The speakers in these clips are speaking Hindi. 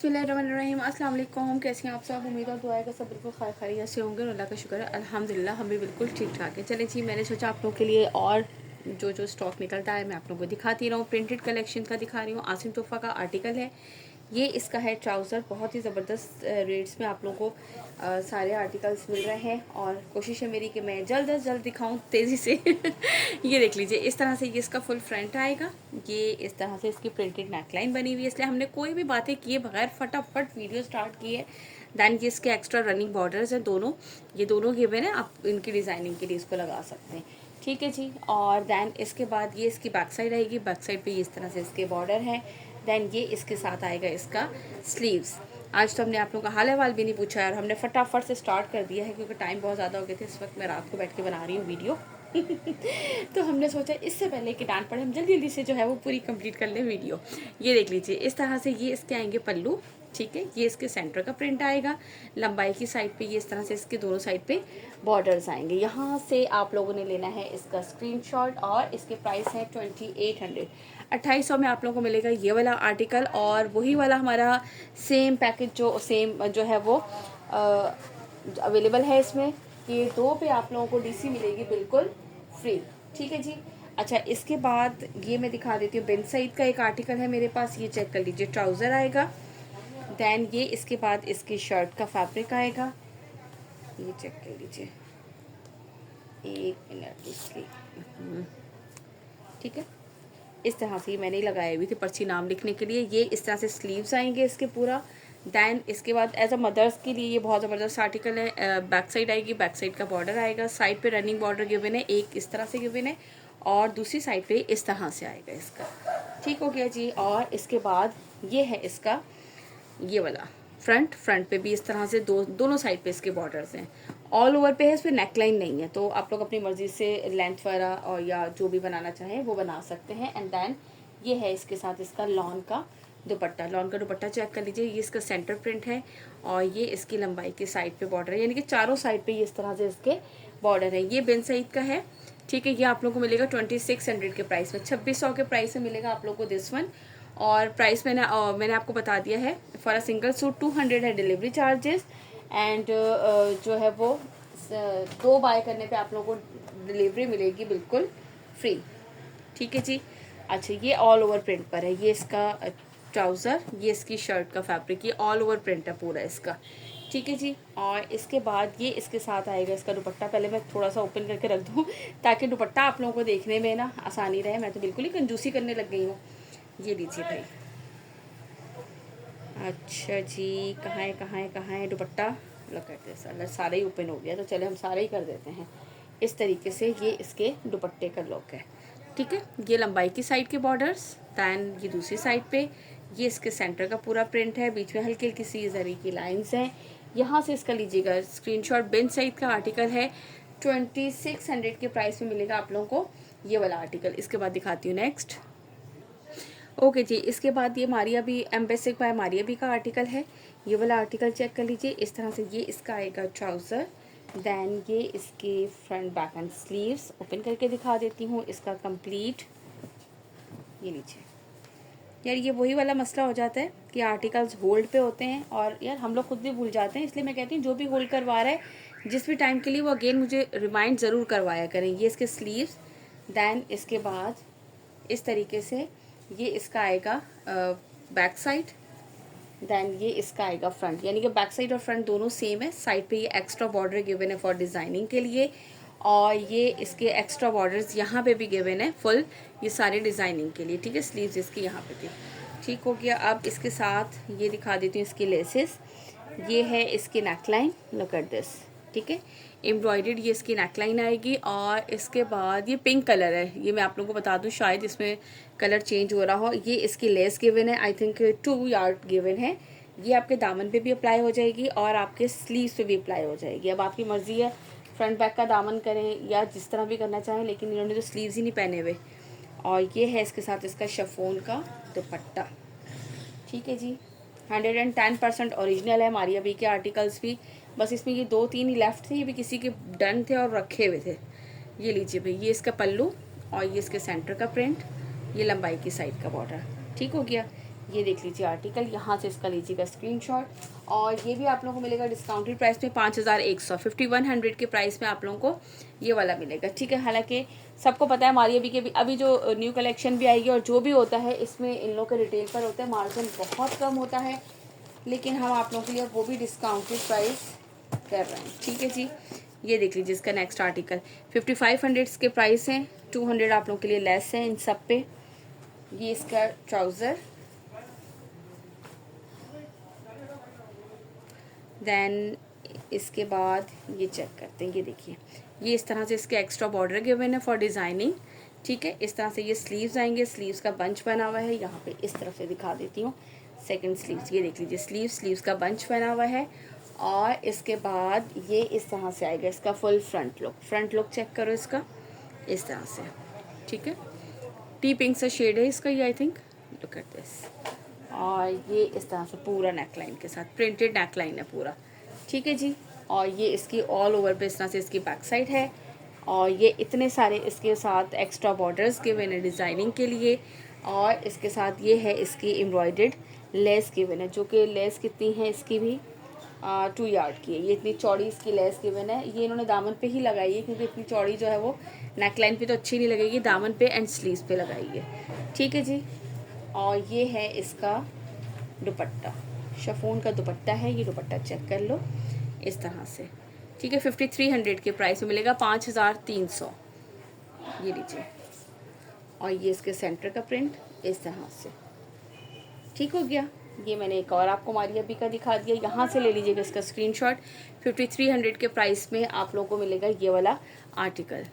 बिस्मिल्लाहिर्रहमानिर्रहीम। अस्सलाम वालेकुम। कैसे हैं आप सब? उम्मीद और दुआ है कि सब बिल्कुल खैरियत से होंगे और अल्लाह का शुक्र है अल्हम्दुलिल्लाह हम भी बिल्कुल ठीक ठाक है। चले जी, मैंने सोचा आप लोगों के लिए और जो स्टॉक निकलता है मैं आप लोगों को दिखाती रहूँ। प्रिंटेड कलेक्शन का दिखा रही हूँ। आसिम तोहफ़ा का आर्टिकल है ये। इसका है ट्राउज़र। बहुत ही ज़बरदस्त रेट्स में आप लोगों को सारे आर्टिकल्स मिल रहे हैं और कोशिश है मेरी कि मैं जल्द अज जल्द दिखाऊं तेज़ी से। ये देख लीजिए, इस तरह से ये इसका फुल फ्रंट आएगा। ये इस तरह से इसकी प्रिंटेड नेकलाइन बनी हुई है, इसलिए हमने कोई भी बातें किए बगैर फटाफट वीडियो स्टार्ट की है। दैन ये इसके एक्स्ट्रा रनिंग बॉर्डर्स हैं दोनों, ये दोनों गिवन है, आप इनकी डिज़ाइनिंग के लिए इसको लगा सकते हैं। ठीक है जी। और दैन इसके बाद ये इसकी बैक साइड आएगी। बैक साइड पे ये इस तरह से इसके बॉर्डर हैं। दैन ये इसके साथ आएगा इसका स्लीव्स। आज तो हमने आप लोगों का हाल अहवाल भी नहीं पूछा है और हमने फटाफट से स्टार्ट कर दिया है क्योंकि टाइम बहुत ज़्यादा हो गए थे। इस वक्त मैं रात को बैठ के बना रही हूँ वीडियो। तो हमने सोचा इससे पहले कि डांट पड़े हम जल्दी जल्दी से जो है वो पूरी कंप्लीट कर लें वीडियो। ये देख लीजिए, इस तरह से ये इसके आएंगे पल्लू। ठीक है, ये इसके सेंटर का प्रिंट आएगा। लंबाई की साइड पे ये इस तरह से इसके दोनों साइड पे बॉर्डर्स आएंगे। यहाँ से आप लोगों ने लेना है इसका स्क्रीनशॉट और इसके प्राइस है 2800। 2800 में आप लोगों को मिलेगा ये वाला आर्टिकल और वही वाला हमारा सेम पैकेज जो है वो अवेलेबल है इसमें। ये दो पे आप लोगों को डीसी मिलेगी बिल्कुल फ्री। ठीक है जी। अच्छा, इसके बाद ये मैं दिखा देती हूँ। बिन सईद का एक आर्टिकल है मेरे पास, ये चेक कर लीजिए। ट्राउज़र आएगा। दैन ये इसके बाद इसकी शर्ट का फैब्रिक आएगा। ये चेक कर लीजिए, एक मिनट इसकी। ठीक है, इस तरह से मैंने लगाए हुई थी पर्ची नाम लिखने के लिए। ये इस तरह से स्लीव्स आएंगे इसके पूरा। दैन इसके बाद एज अ मदर्स के लिए ये बहुत ज़बरदस्त आर्टिकल है। बैक साइड आएगी, बैक साइड का बॉर्डर आएगा। साइड पे रनिंग बॉर्डर गिवन है, एक इस तरह से गिवन है और दूसरी साइड पे इस तरह से आएगा इसका। ठीक हो गया जी। और इसके बाद ये है इसका ये वाला फ्रंट पे भी इस तरह से दोनों साइड पे इसके बॉर्डर्स हैं। ऑल ओवर पे है, इस पर नेकलाइन नहीं है, तो आप लोग अपनी मर्जी से लेंथ वगैरह और या जो भी बनाना चाहें वो बना सकते हैं। एंड देन ये है इसके साथ इसका लॉन का दुपट्टा। लॉन का दुपट्टा चेक कर लीजिए, ये इसका सेंटर प्रिंट है और ये इसकी लंबाई की साइड पे बॉर्डर है, यानी कि चारों साइड पे ये इस तरह से इसके बॉर्डर है। ये बिन सईद का है। ठीक है, ये आप लोग को मिलेगा 2600 के प्राइस में। 2600 के प्राइस में मिलेगा आप लोग को दिस वन। और प्राइस मैंने आपको बता दिया है। फॉर अ सिंगल सूट 200 है डिलीवरी चार्जेस। एंड जो है वो दो बाय करने पे आप लोगों को डिलीवरी मिलेगी बिल्कुल फ्री। ठीक है जी। अच्छा, ये ऑल ओवर प्रिंट पर है। ये इसका ट्राउज़र, ये इसकी शर्ट का फैब्रिक, ये ऑल ओवर प्रिंट है पूरा इसका। ठीक है जी। और इसके बाद ये इसके साथ आएगा इसका दुपट्टा। पहले मैं थोड़ा सा ओपन करके रख दूँ ताकि दुपट्टा आप लोगों को देखने में ना आसानी रहे। मैं तो बिल्कुल ही कंजूसी करने लग गई हूँ। ये लीजिए भाई। अच्छा जी, कहाँ है दुपट्टा? लो करते हैं, सारा ही ओपन हो गया तो चले हम सारे ही कर देते हैं। इस तरीके से ये इसके दुपट्टे का लुक है। ठीक है, ये लंबाई की साइड के बॉर्डर्स। दैन ये दूसरी साइड पे ये इसके सेंटर का पूरा प्रिंट है। बीच में हल्की हल्की सी जरी की लाइंस हैं। यहाँ से इसका लीजिएगा स्क्रीनशॉट। बिन सईद का आर्टिकल है। 2600 के प्राइस में मिलेगा आप लोगों को ये वाला आर्टिकल। इसके बाद दिखाती हूँ नेक्स्ट। ओके जी, इसके बाद ये मारिया भी एम्बेसिक बाय मारिया भी का आर्टिकल है। ये वाला आर्टिकल चेक कर लीजिए। इस तरह से ये इसका आएगा ट्राउज़र। दैन ये इसके front back and sleeves. Open करके दिखा देती हूँ इसका कंप्लीट। ये लीजिए यार, ये वही वाला मसला हो जाता है कि आर्टिकल्स होल्ड पे होते हैं और यार हम लोग खुद भी भूल जाते हैं, इसलिए मैं कहती हूँ जो भी होल्ड करवा रहा है जिस भी टाइम के लिए वो अगेन मुझे रिमाइंड ज़रूर करवाया करें। ये इसके स्लीव्स। दैन इसके बाद इस तरीके से ये इसका आएगा बैक साइड। दैन ये इसका आएगा फ्रंट, यानी कि बैक साइड और फ्रंट दोनों सेम है। साइड पे ये एक्स्ट्रा बॉर्डर गिवन है फॉर डिज़ाइनिंग के लिए और ये इसके एक्स्ट्रा बॉर्डर्स यहाँ पे भी गिवन है फुल, ये सारे डिज़ाइनिंग के लिए। ठीक है, स्लीव्स इसकी यहाँ पे भी। ठीक हो गया। अब इसके साथ ये दिखा देती हूँ इसकी लेसेस। ये है इसकी नेकलाइन, लुक एट दिस। ठीक है, एम्ब्रॉयडर्ड ये इसकी नेकलाइन आएगी। और इसके बाद ये पिंक कलर है, ये मैं आप लोगों को बता दूं, शायद इसमें कलर चेंज हो रहा हो। ये इसकी लेस गिवन है, आई थिंक 2 यार्ड गिवन है। ये आपके दामन पे भी अप्लाई हो जाएगी और आपके स्लीव्स पे भी अप्लाई हो जाएगी। अब आपकी मर्ज़ी है फ्रंट बैक का दामन करें या जिस तरह भी करना चाहें, लेकिन इन्होंने तो स्लीव्स ही नहीं पहने हुए। और ये है इसके साथ इसका शिफॉन का दुपट्टा। ठीक है जी, 110% ओरिजिनल है मारिया बी के आर्टिकल्स भी। बस इसमें ये 2-3 ही लेफ्ट थे, ये भी किसी के डन थे और रखे हुए थे। ये लीजिए भाई, ये इसका पल्लू और ये इसके सेंटर का प्रिंट, ये लंबाई की साइड का बॉर्डर। ठीक हो गया। ये देख लीजिए आर्टिकल, यहाँ से इसका लीजिएगा स्क्रीनशॉट। और ये भी आप लोगों को मिलेगा डिस्काउंटेड प्राइस में 5100, 5100 के प्राइस में आप लोगों को ये वाला मिलेगा, ठीक है। हालांकि सबको पता है हमारी अभी जो न्यू कलेक्शन भी आएगी और जो भी होता है इसमें इन लोगों के रिटेल पर होता है मार्जिन बहुत कम होता है, लेकिन हम आप लोगों के लिए वो भी डिस्काउंटेड प्राइस कर रहे हैं, ठीक है जी। ये देख लीजिए इसका नेक्स्ट आर्टिकल 5500 के प्राइस हैं, 200 आप लोगों के लिए लेस है इन सब पे। ये इसका ट्राउज़र, देन इसके बाद ये चेक करते हैं, ये देखिए ये इस तरह से इसके एक्स्ट्रा बॉर्डर गिवन है फॉर डिज़ाइनिंग, ठीक है। इस तरह से ये स्लीव्स आएंगे, स्लीव्स का बंच बना हुआ है, यहाँ पे इस तरफ से दिखा देती हूँ सेकंड स्लीव्स, ये देख लीजिए स्लीव्स का बंच बना हुआ है। और इसके बाद ये इस तरह से आएगा इसका फुल फ्रंट लुक चेक करो इसका इस तरह से, ठीक है। टी पिंक सा शेड है इसका ये, I think, look at this. और ये इस तरह से पूरा नेकलाइन के साथ प्रिंटेड नेकलाइन है पूरा, ठीक है जी। और ये इसकी ऑल ओवर पे इस तरह से इसकी बैक साइड है। और ये इतने सारे इसके साथ एक्स्ट्रा बॉर्डर्स गिवन है डिज़ाइनिंग के लिए। और इसके साथ ये है इसकी एम्ब्रॉयडर्ड लेस गिवन है, जो कि लेस कितनी है इसकी भी 2 यार्ड की है। ये इतनी चौड़ी इसकी लेस गिवन है, ये इन्होंने दामन पे ही लगाई है क्योंकि इतनी चौड़ी जो है वो नेकलाइन पे तो अच्छी नहीं लगेगी, दामन पे एंड स्लीव्स पे लगाई है, ठीक है जी। और ये है इसका दुपट्टा, शिफॉन का दुपट्टा है, ये दुपट्टा चेक कर लो इस तरह से, ठीक है। 5300 के प्राइस में मिलेगा, 5300, ये लीजिए। और ये इसके सेंटर का प्रिंट इस तरह से, ठीक हो गया। ये मैंने एक और आपको मारिया बी का दिखा दिया, यहाँ से ले लीजिएगा इसका स्क्रीनशॉट। 5300 के प्राइस में आप लोगों को मिलेगा ये वाला आर्टिकल,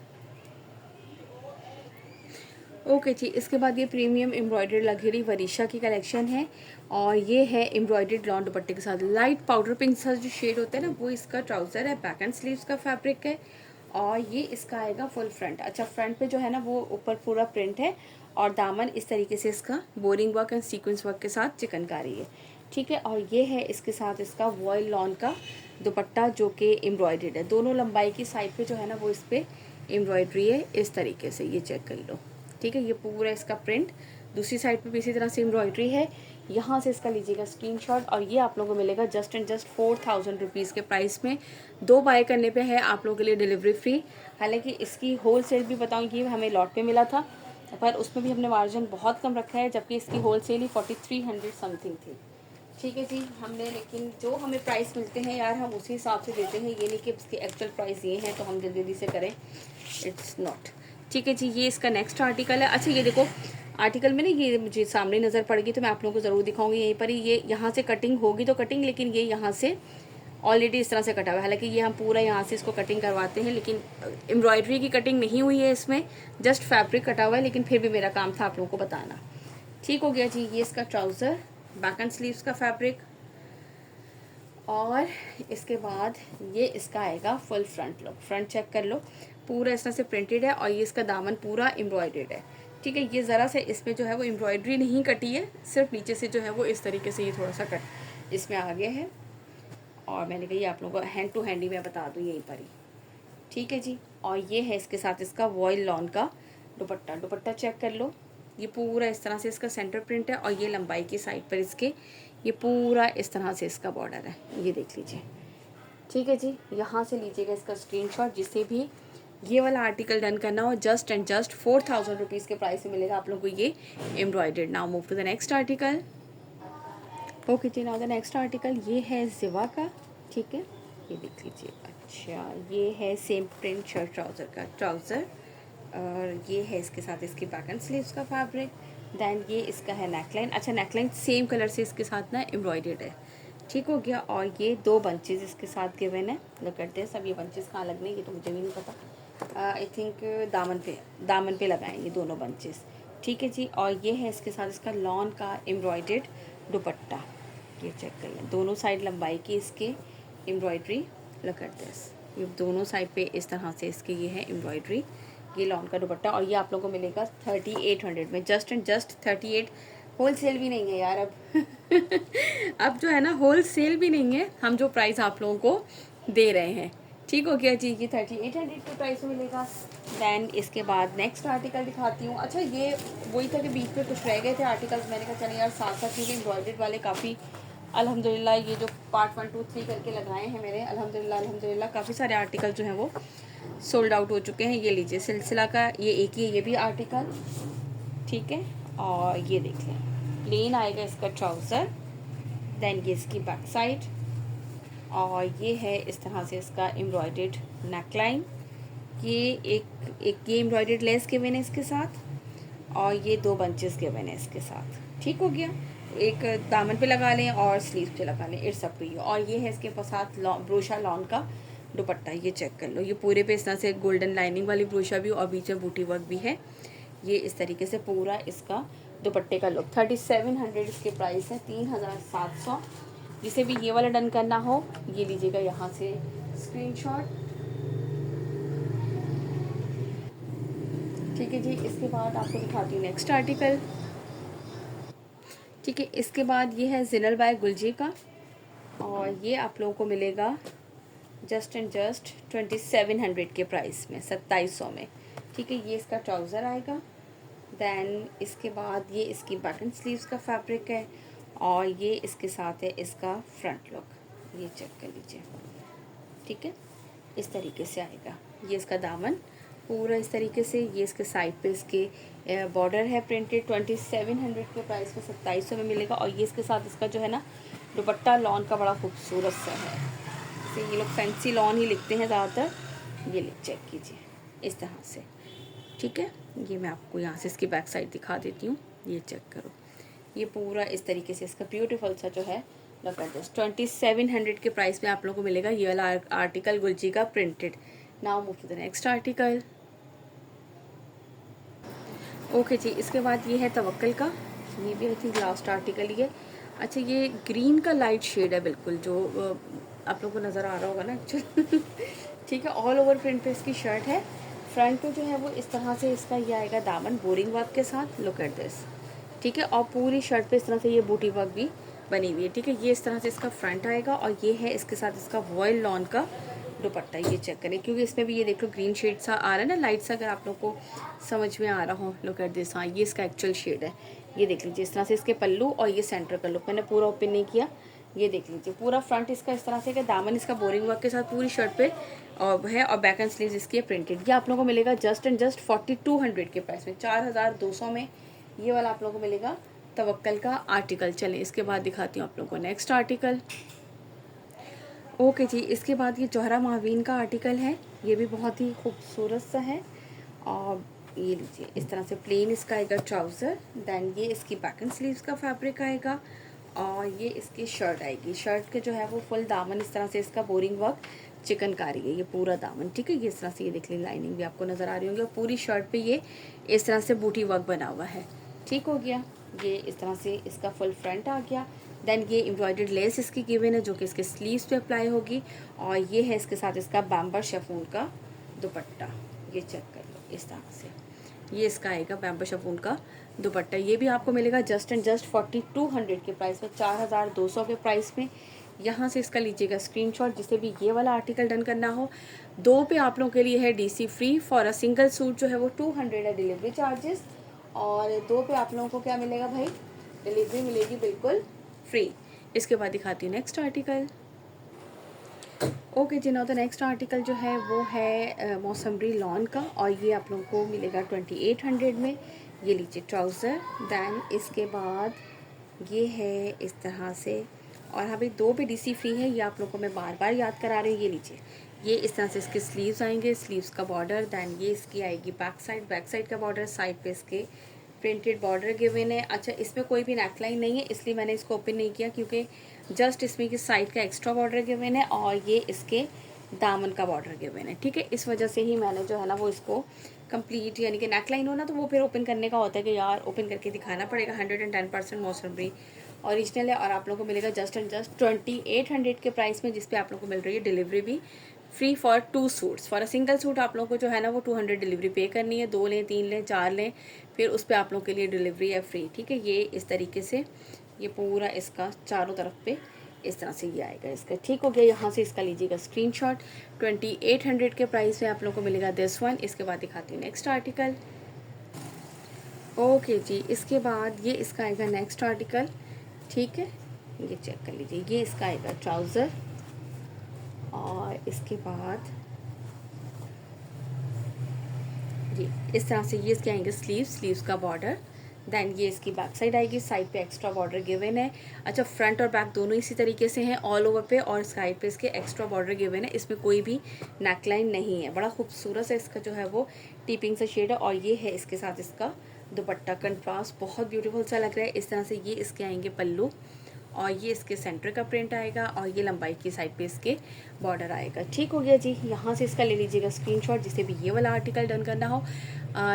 ओके जी। इसके बाद ये प्रीमियम एम्ब्रॉयडर्ड लग्जरी वरीशा की कलेक्शन है। और ये है एम्ब्रॉयडर्ड लॉन दुपट्टे के साथ लाइट पाउडर पिंक सा जो शेड होता है ना, वो इसका ट्राउज़र है, बैक एंड स्लीव्स का फैब्रिक है। और ये इसका आएगा फुल फ्रंट, अच्छा फ्रंट पे जो है ना वो ऊपर पूरा प्रिंट है। और दामन इस तरीके से इसका boring work and sequence work के साथ चिकनकारी है, ठीक है। और ये है इसके साथ इसका वॉयल लॉन का दुपट्टा जो कि एम्ब्रॉयडर्ड है, दोनों लंबाई की साइड पे जो है ना वो इस पर एम्ब्रॉयडरी है इस तरीके से, ये चेक कर लो, ठीक है। ये पूरा इसका प्रिंट, दूसरी साइड पे भी इसी तरह से एम्ब्रॉयडरी है, यहाँ से इसका लीजिएगा स्क्रीनशॉट। और ये आप लोगों को मिलेगा जस्ट एंड जस्ट 4000 रुपीज़ के प्राइस में। 2 बाय करने पे है आप लोगों के लिए डिलीवरी फ्री। हालांकि इसकी होल सेल भी बताऊँगी, हमें लॉट पे मिला था पर उसमें भी हमने मार्जिन बहुत कम रखा है, जबकि इसकी होल सेल ही 4300 समथिंग थी, ठीक है जी। हमने लेकिन जो हमें प्राइस मिलते हैं यार हम उसी हिसाब से देते हैं, ये नहीं कि इसकी एक्चुअल प्राइस ये है तो हम जल्दी जल्दी से करें, इट्स नॉट, ठीक है जी। ये इसका नेक्स्ट आर्टिकल है। अच्छा ये देखो आर्टिकल में ना ये मुझे सामने नज़र पड़ेगी तो मैं आप लोगों को ज़रूर दिखाऊंगी, यहीं पर ही ये यहाँ से कटिंग होगी तो कटिंग, लेकिन ये यहाँ से ऑलरेडी इस तरह से कटा हुआ है। हालांकि ये हम पूरा यहाँ से इसको कटिंग करवाते हैं, लेकिन एम्ब्रॉयडरी की कटिंग नहीं हुई है इसमें, जस्ट फैब्रिक कटा हुआ है, लेकिन फिर भी मेरा काम था आप लोगों को बताना, ठीक हो गया जी। ये इसका ट्राउज़र, बैक एंड स्लीव्स का फैब्रिक। और इसके बाद ये इसका आएगा full front look, front check कर लो पूरा इस तरह से प्रिंटेड है। और ये इसका दामन पूरा एम्ब्रॉयडर्ड है, ठीक है। ये ज़रा से इसमें जो है वो एम्ब्रॉयडरी नहीं कटी है, सिर्फ नीचे से जो है वो इस तरीके से ये थोड़ा सा कट इसमें आ गया है। और मैंने कही आप लोगों को हैंड टू हैंड ही मैं बता दूँ यहीं पर ही, ठीक है जी। और ये है इसके साथ इसका वॉयल लॉन का दुपट्टा, दुपट्टा चेक कर लो, ये पूरा इस तरह से इसका सेंटर प्रिंट है। और ये लंबाई की साइड पर इसके ये पूरा इस तरह से इसका बॉर्डर है, ये देख लीजिए, ठीक है जी। यहाँ से लीजिएगा इसका स्क्रीनशॉट, जिससे भी ये वाला आर्टिकल डन करना हो जस्ट एंड जस्ट 4000 रुपीज़ के प्राइस में मिलेगा आप लोगों को ये embroidered. Now move to the next article, okay जी। नाउ द नेक्स्ट आर्टिकल ये है जिवा का, ठीक है, ये देख लीजिए। अच्छा ये है सेम प्रिंट शर्ट ट्राउज़र का ट्राउज़र, और ये है इसके साथ इसकी बैक एंड स्लीव्स का फैब्रिक। दैन ये इसका है नेकलाइन, अच्छा नेकलाइन सेम कलर से इसके साथ ना एम्ब्रॉयडर्ड है, ठीक हो गया। और ये 2 बंचेस इसके साथ गिवन है, लुक करते हैं। सब ये बंचेस कहाँ लगने ये तो मुझे भी नहीं पता, आई थिंक दामन पे लगाएं ये दोनों बंचेस, ठीक है जी। और ये है इसके साथ इसका लॉन का एम्ब्रॉयडर्ड दुपट्टा, ये चेक करिए दोनों साइड लंबाई की इसके एम्ब्रॉयडरी, लुक करते हैं। ये दोनों साइड पे इस तरह से इसके ये है एम्ब्रॉयडरी, ये लॉन का दुपट्टा। और ये आप लोगों को मिलेगा 3800 में, just and just 38। Wholesale भी नहीं है यार अब अब जो है ना होल सेल भी नहीं है, हम जो प्राइस आप लोगों को दे रहे हैं, ठीक हो गया जी। ये 3800 के प्राइस में मिलेगा। दैन इसके बाद नेक्स्ट आर्टिकल दिखाती हूँ। अच्छा ये वही था कि बीच में कुछ रह गए थे आर्टिकल्स, मैंने कहा चलिए यार साथ साथ क्योंकि एम्ब्रॉयडर्ड वाले काफ़ी अल्हम्दुलिल्लाह ये जो पार्ट 1 2 3 करके लगाए हैं मेरे, अल्हम्दुलिल्लाह काफ़ी सारे आर्टिकल जो हैं वो सोल्ड आउट हो चुके हैं। ये लीजिए सिलसिला का ये एक ही ये भी आर्टिकल, ठीक है। और ये देख लें, प्लेन आएगा इसका ट्राउज़र, दैन ये इसकी बैक साइड, और ये है इस तरह से इसका एम्ब्रॉयडर्ड नेकलाइन। ये एक ये एम्ब्रॉयडर्ड लेस गिवन है इसके साथ, और ये 2 बंचेस गिवन है इसके साथ। ठीक हो गया, एक दामन पे लगा लें और स्लीव पे लगा लें, इट्स अप टू यू। और ये है इसके साथ ब्रोशा लॉन का दुपट्टा, ये चेक कर लो। ये पूरे पे इस तरह से गोल्डन लाइनिंग वाली ब्रोशा भी और बीच में बूटी वर्क भी है। ये इस तरीके से पूरा इसका दुपट्टे का लुक। 3700 इसके प्राइस है, 3700। जिसे भी ये वाला डन करना हो ये लीजिएगा यहाँ से स्क्रीनशॉट। ठीक है जी। इसके बाद आपको दिखाती हूँ नेक्स्ट आर्टिकल। ठीक है, इसके बाद ये है जिनल बाय गुलजी का, और ये आप लोगों को मिलेगा जस्ट एंड जस्ट 2700 के प्राइस में, 2700 में। ठीक है, ये इसका ट्राउज़र आएगा। दैन इसके बाद ये इसकी बटन स्लीव्स का फैब्रिक है, और ये इसके साथ है इसका फ्रंट लुक, ये चेक कर लीजिए। ठीक है, इस तरीके से आएगा। ये इसका दामन पूरा इस तरीके से, ये इसके साइड पे इसके बॉर्डर है प्रिंटेड। 2700 के प्राइस में 2700 में मिलेगा। और ये इसके साथ इसका जो है ना दुपट्टा लॉन का बड़ा खूबसूरत सा है, इसे ये लोग फैंसी लॉन ही लिखते हैं ज़्यादातर। ये चेक कीजिए इस तरह से। ठीक है, ये मैं आपको यहाँ से इसकी बैक साइड दिखा देती हूँ, ये चेक करो। ये पूरा इस तरीके से इसका ब्यूटीफुल सा जो है लुक एट दिस। 2700 के प्राइस में आप लोगों को मिलेगा ये वाला आर्टिकल गुलजी का printed. Now move to the next article. Okay ji, इसके बाद ये है तवक्कल का, ये भी आई थिंक लास्ट आर्टिकल ही है। अच्छा, ये ग्रीन का लाइट शेड है बिल्कुल, जो आप लोगों को नज़र आ रहा होगा ना एक्चुअली। ठीक है, ऑल ओवर प्रिंट पे इसकी शर्ट है। फ्रंट पे जो है वो इस तरह से इसका ये आएगा दामन बोरिंग वर्क के साथ, लुक एट दिस। ठीक है, और पूरी शर्ट पे इस तरह से ये बूटी वर्क भी बनी हुई है। ठीक है, ये इस तरह से इसका फ्रंट आएगा, और ये है इसके साथ इसका वॉयल लॉन का दुपट्टा, ये चेक करें क्योंकि इसमें भी ये देख लो ग्रीन शेड सा आ रहा है ना, लाइट सा, अगर आप लोग को समझ में आ रहा हो। लुक एट दिस, हाँ ये इसका एक्चुअल शेड है। ये देख लीजिए इस तरह से इसके पल्लू, और ये सेंटर का लुक, मैंने पूरा ओपन नहीं किया। ये देख लीजिए पूरा फ्रंट इसका इस तरह से कि दामन इसका बोरिंग वर्क के साथ पूरी शर्ट पे और है, और बैक एंड स्लीव्स इसकी प्रिंटेड। ये आप लोगों को मिलेगा जस्ट एंड जस्ट 4200 के प्राइस में, 4200 में ये वाला आप लोगों को मिलेगा तवक्कल का आर्टिकल। चलें इसके बाद दिखाती हूँ आप लोगों को नेक्स्ट आर्टिकल। ओके जी, इसके बाद ये जोहरा मावीन का आर्टिकल है, ये भी बहुत ही खूबसूरत सा है। और ये लीजिए इस तरह से प्लेन इसका आएगा ट्राउज़र, दैन ये इसकी बैक एंड स्लीव्स का फैब्रिक आएगा, और ये इसकी शर्ट आएगी। शर्ट के जो है वो फुल दामन इस तरह से इसका बोरिंग वर्क चिकनकारी है, ये पूरा दामन। ठीक है, ये इस तरह से ये देख लें, लाइनिंग भी आपको नज़र आ रही होंगी, और पूरी शर्ट पे ये इस तरह से बूटी वर्क बना हुआ है। ठीक हो गया, ये इस तरह से इसका फुल फ्रंट आ गया। दैन ये एम्ब्रॉयडर्ड लेस इसकी गिवन है जो कि इसके स्लीव्स पे अप्लाई होगी, और ये है इसके साथ इसका बैम्बर शिफॉन का दुपट्टा, ये चेक कर लो इस तरह से। ये इसका आएगा बैम्बर शिफॉन का दुपट्टा, ये भी आपको मिलेगा जस्ट एंड जस्ट 4200 के प्राइस में, 4200 के प्राइस में। यहाँ से इसका लीजिएगा स्क्रीनशॉट, जिसे भी ये वाला आर्टिकल डन करना हो। 2 पे आप लोगों के लिए है DC free, for a single suit जो है वो 200 है डिलीवरी चार्जेस, और 2 पे आप लोगों को क्या मिलेगा भाई, डिलीवरी मिलेगी बिल्कुल फ्री। इसके बाद दिखाती हूँ नेक्स्ट आर्टिकल। ओके जी, नाउ द नेक्स्ट आर्टिकल जो है वो है मौसम्बरी लॉन का, और ये आप लोगों को मिलेगा 2800 में। ये लीजिए ट्राउज़र, दैन इसके बाद ये है इस तरह से, और हाँ भाई 2 पे DC फ्री है, ये आप लोगों को मैं बार बार याद करा रही हूँ। ये लीजिए, ये इस तरह से इसके स्लीव्स आएंगे, स्लीव्स का बॉर्डर, दैन ये इसकी आएगी बैक साइड का बॉर्डर, साइड पे इसके प्रिंटेड बॉर्डर गिवन है। अच्छा, इसमें कोई भी नेकलाइन नहीं है, इसलिए मैंने इसको ओपन नहीं किया, क्योंकि जस्ट इसमें की साइड का एक्स्ट्रा बॉर्डर गिवन है, और ये इसके दामन का बॉर्डर गिवन है। ठीक है, इस वजह से ही मैंने जो है ना वो इसको कंप्लीट, यानी कि नेकलाइन हो ना तो वो फिर ओपन करने का होता है कि यार ओपन करके दिखाना पड़ेगा। 110% मौसम्बरी ओरिजिनल है, और आप लोगों को मिलेगा जस्ट एंड जस्ट 2800 के प्राइस में, जिस पे आप लोगों को मिल रही है डिलीवरी भी free for 2 suits. For a single suit आप लोगों को जो है ना वो 200 डिलीवरी पे करनी है, 2 लें 3 लें 4 लें, फिर उस पर आप लोगों के लिए डिलीवरी है फ्री। ठीक है, ये इस तरीके से ये पूरा इसका चारों तरफ पे इस तरह से ये आएगा इसका। ठीक हो गया, यहाँ से इसका लीजिएगा स्क्रीनशॉट। 2800 के प्राइस में आप लोगों को मिलेगा दिस वन। इसके बाद दिखाती हूँ नेक्स्ट आर्टिकल। ओके जी, इसके बाद ये इसका आएगा नेक्स्ट आर्टिकल। ठीक है, ये चेक कर लीजिए, ये इसका आएगा ट्राउज़र और इसके बाद जी इस तरह से ये इसके आएंगे स्लीव्स का बॉर्डर। देन ये इसकी बैक साइड आएगी, साइड पे एक्स्ट्रा बॉर्डर गिवन है। अच्छा, फ्रंट और बैक दोनों इसी तरीके से हैं ऑल ओवर पे, और साइड पे इसके एक्स्ट्रा बॉर्डर गिवन है। इसमें कोई भी नेकलाइन नहीं है। बड़ा खूबसूरत से इसका जो है वो टीपिंग सा शेड है। और ये है इसके साथ इसका दुपट्टा, कंट्रास्ट बहुत ब्यूटीफुल सा लग रहा है। इस तरह से ये इसके आएंगे पल्लू, और ये इसके सेंटर का प्रिंट आएगा, और ये लंबाई की साइड पे इसके बॉर्डर आएगा। ठीक हो गया जी, यहाँ से इसका ले लीजिएगा स्क्रीनशॉट जिसे भी ये वाला आर्टिकल डन करना हो।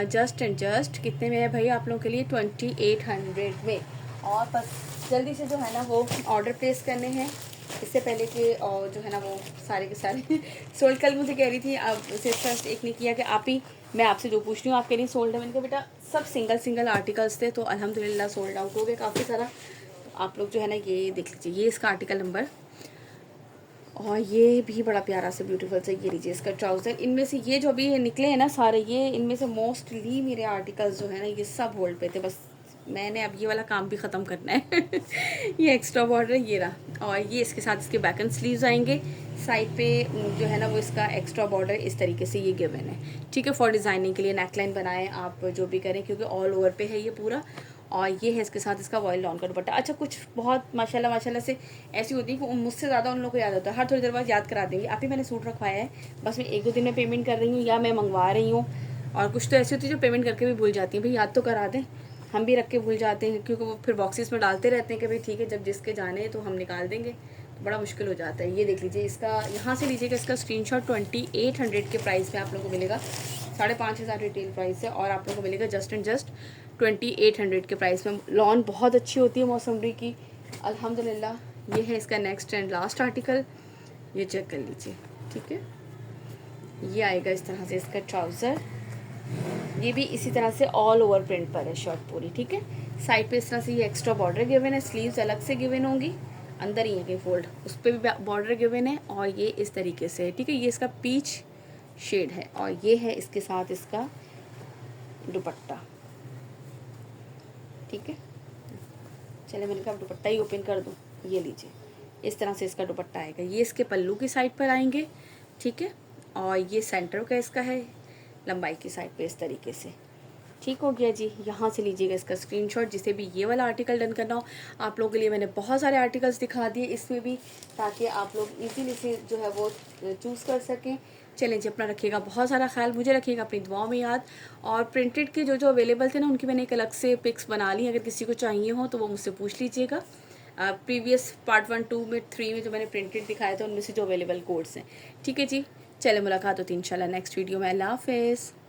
जस्ट एंड जस्ट कितने में है भाई आप लोगों के लिए? 2800 में। और बस जल्दी से जो है ना वो ऑर्डर प्लेस करने हैं इससे पहले कि और जो है ना वो सारे के सारे सोल्ड। कल मुझे कह रही थी, अब उसे फर्स्ट एक ने किया कि आप ही, मैं आपसे जो पूछ रही हूँ आपके लिए सोल्ड है। मैंने कहा बेटा सब सिंगल आर्टिकल्स थे, तो अल्हम्दुलिल्लाह सोल्ड आउट हो गए काफ़ी सारा। आप लोग जो है ना ये देख लीजिए, ये इसका आर्टिकल नंबर, और ये भी बड़ा प्यारा सा ब्यूटीफुल सा ये लीजिए इसका ट्राउज़र। इनमें से ये जो अभी निकले हैं ना सारे, ये इनमें से मोस्टली मेरे आर्टिकल्स जो है ना ये सब होल्ड पे थे। बस मैंने अब ये वाला काम भी ख़त्म करना है ये एक्स्ट्रा बॉर्डर ये रहा, और ये इसके साथ इसके बैक एंड स्लीव्स आएंगे। साइड पे जो है ना वो इसका एक्स्ट्रा बॉर्डर इस तरीके से ये गिवन है। ठीक है, फॉर डिज़ाइनिंग के लिए नेकलाइन बनाएं आप जो भी करें, क्योंकि ऑल ओवर पे है ये पूरा। और ये है इसके साथ इसका वॉयल लॉन का दुपट्टा। अच्छा, कुछ बहुत माशाल्लाह से ऐसी होती है कि मुझसे ज़्यादा उन लोगों को याद होता है, हर थोड़ी देर बाद याद करा देंगे आप ही मैंने सूट रखवाया है, बस मैं 1-2 दिन में पेमेंट कर रही हूँ या मैं मंगवा रही हूँ। और कुछ तो ऐसी होती है जो पेमेंट करके भी भूल जाती हैं, भाई याद तो करा दें। हम भी रख के भूल जाते हैं, क्योंकि वो फिर बॉक्सेस में डालते रहते हैं कि भाई ठीक है जब जिसके जाने तो हम निकाल देंगे, तो बड़ा मुश्किल हो जाता है। ये देख लीजिए इसका, यहाँ से लीजिएगा इसका स्क्रीनशॉट। 2800 के प्राइस में आप लोगों को मिलेगा, 5500 रिटेल प्राइस है, और आप लोगों को मिलेगा जस्ट एंड जस्ट 2800 के प्राइस में। लॉन बहुत अच्छी होती है मौसम्बरी की, अल्हम्दुलिल्लाह। ये है इसका नेक्स्ट एंड लास्ट आर्टिकल, ये चेक कर लीजिए। ठीक है, ये आएगा इस तरह से इसका ट्राउज़र। ये भी इसी तरह से ऑल ओवर प्रिंट पर है शर्ट पूरी। ठीक है, साइड पे इस तरह से ये एक्स्ट्रा बॉर्डर गिवन है, स्लीव्स अलग से गिवन होंगी, अंदर ही है कहीं फोल्ड, उस पर भी बॉर्डर गिवन है, और ये इस तरीके से। ठीक है, ये इसका पीच शेड है, और ये है इसके साथ इसका दुपट्टा। ठीक है, चले मैंने कहा दुपट्टा ही ओपन कर दूँ। ये लीजिए, इस तरह से इसका दुपट्टा आएगा। ये इसके पल्लू की साइड पर आएंगे। ठीक है, और ये सेंटर का इसका है, लंबाई की साइड पे इस तरीके से। ठीक हो गया जी, यहाँ से लीजिएगा इसका स्क्रीनशॉट जिसे भी ये वाला आर्टिकल डन करना हो। आप लोगों के लिए मैंने बहुत सारे आर्टिकल्स दिखा दिए इसमें भी, ताकि आप लोग इजीली से जो है वो चूज़ कर सकें। चलें जी, अपना रखिएगा बहुत सारा ख्याल, मुझे रखिएगा अपनी दुआओं में याद। और प्रिंटेड के जो अवेलेबल थे ना उनकी मैंने एक अलग से पिक्स बना ली, अगर किसी को चाहिए हो तो वो मुझसे पूछ लीजिएगा। प्रीवियस पार्ट 1, 2 में 3 में जो मैंने प्रिंटेड दिखाया था उनमें से जो अवेलेबल कोड्स हैं। ठीक है जी, चले मुलाकात होती है इंशाल्लाह नेक्स्ट वीडियो में। अल्लाह हाफ़िज़।